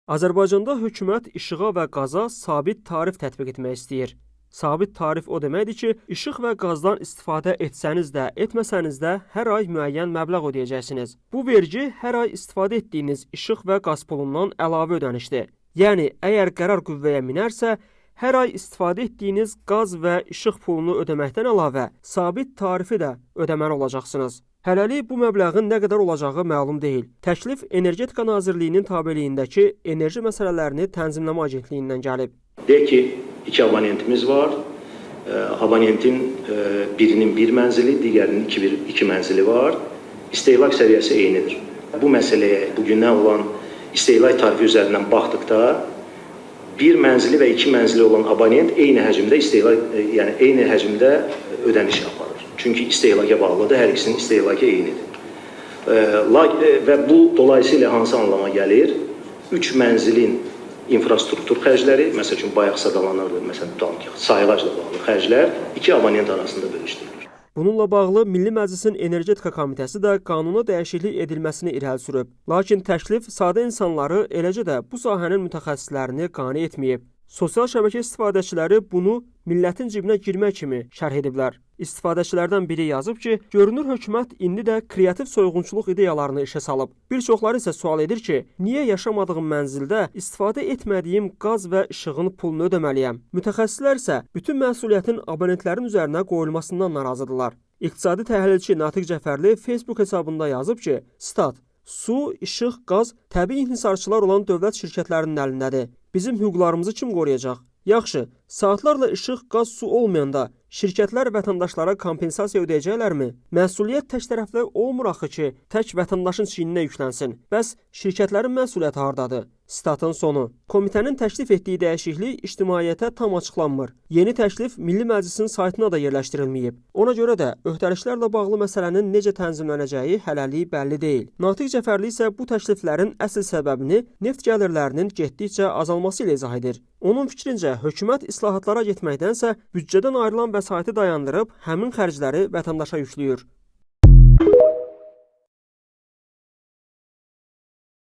Azərbaycanda hökumət işığa və qaza sabit tarif tətbiq etmək istəyir. Sabit tarif o deməkdir ki, işıq və qazdan istifadə etsəniz də, etməsəniz də hər ay müəyyən məbləğ ödəyəcəksiniz. Bu vergi hər ay istifadə etdiyiniz işıq və qaz pulundan əlavə ödənişdir. Yəni, əgər qərar qüvvəyə minərsə, hər ay istifadə etdiyiniz qaz və işıq pulunu ödəməkdən əlavə sabit tarifi də ödəməli olacaqsınız. Hələlik bu məbləğin nə qədər olacağı məlum deyil. Təklif Energetika Nazirliyinin tabeliyindəki enerji məsələlərini tənzimləmə agentliyindən gəlib. Deyək ki, 2 abonentimiz var. Abonentin birinin bir mənzili, digərinin 2 mənzili var. İstehlak səviyyəsi eynidir. Bu məsələyə bugündən olan istehlak tarifi üzərindən baxdıqda bir mənzili və 2 mənzili olan abonent eyni həcmdə eyni həcmdə ödəniş aparır. Çünki istehlaka bağlıdır, hər ikisinin istehlakı eynidir. Və bu dolayısıyla hansı anlama gəlir? 3 mənzilin infrastruktur xərcləri, məsəl üçün bayaq sadalanırdı, məsələn, sayğacla bağlı xərclər 2 abonent arasında bölüşdürülür. Bununla bağlı Milli Məclisin Energetika Komitəsi də qanuna dəyişiklik edilməsini irəli sürüb. Lakin təklif sadə insanları, eləcə də bu sahənin mütəxəssislərini qane etməyib. Sosial şəbəkə istifadəçiləri bunu millətin cibinə girmək kimi şərh ediblər. İstifadəçilərdən biri yazıb ki, görünür hökumət indi də kreativ soyğunçuluq ideyalarını işə salıb. Bir çoxları isə sual edir ki, niyə yaşamadığım mənzildə istifadə etmədiyim qaz və işığın pulunu ödəməliyəm? Mütəxəssislər isə bütün məsuliyyətin abonentlərin üzərinə qoyulmasından narazıdırlar. İqtisadi təhlilçi Natiq Cəfərli Facebook hesabında yazıb ki, stat, su, işıq, qaz təbii inhisarçılar olan dövlət şirkətlərinin əlindədir. Bizim hüquqlarımızı kim qoruyacaq? Yaxşı, saatlarla işıq, qaz, su olmayanda şirkətlər vətəndaşlara kompensasiya ödəyəcəklərmi? Məsuliyyət tək tərəfli olmur axı ki, tək vətəndaşın çiyninə yüklənsin. Bəs şirkətlərin məsuliyyəti hardadır? Statın sonu. Komitənin təklif etdiyi dəyişiklik ictimaiyyətə tam açıqlanmır. Yeni təklif Milli Məclisin saytına da yerləşdirilməyib. Ona görə də öhdəliklərlə bağlı məsələnin necə tənzimlənəcəyi hələlik bəlli deyil. Natiq Cəfərli isə bu təkliflərin əsl səbəbini neft gəlirlərinin getdikcə azalması ilə izah edir. Onun fikrincə, hökumət islahatlara getməkdənsə büdcədən ayrılan vəsaiti dayandırıb həmin xərcləri vətəndaşa yüklüyür.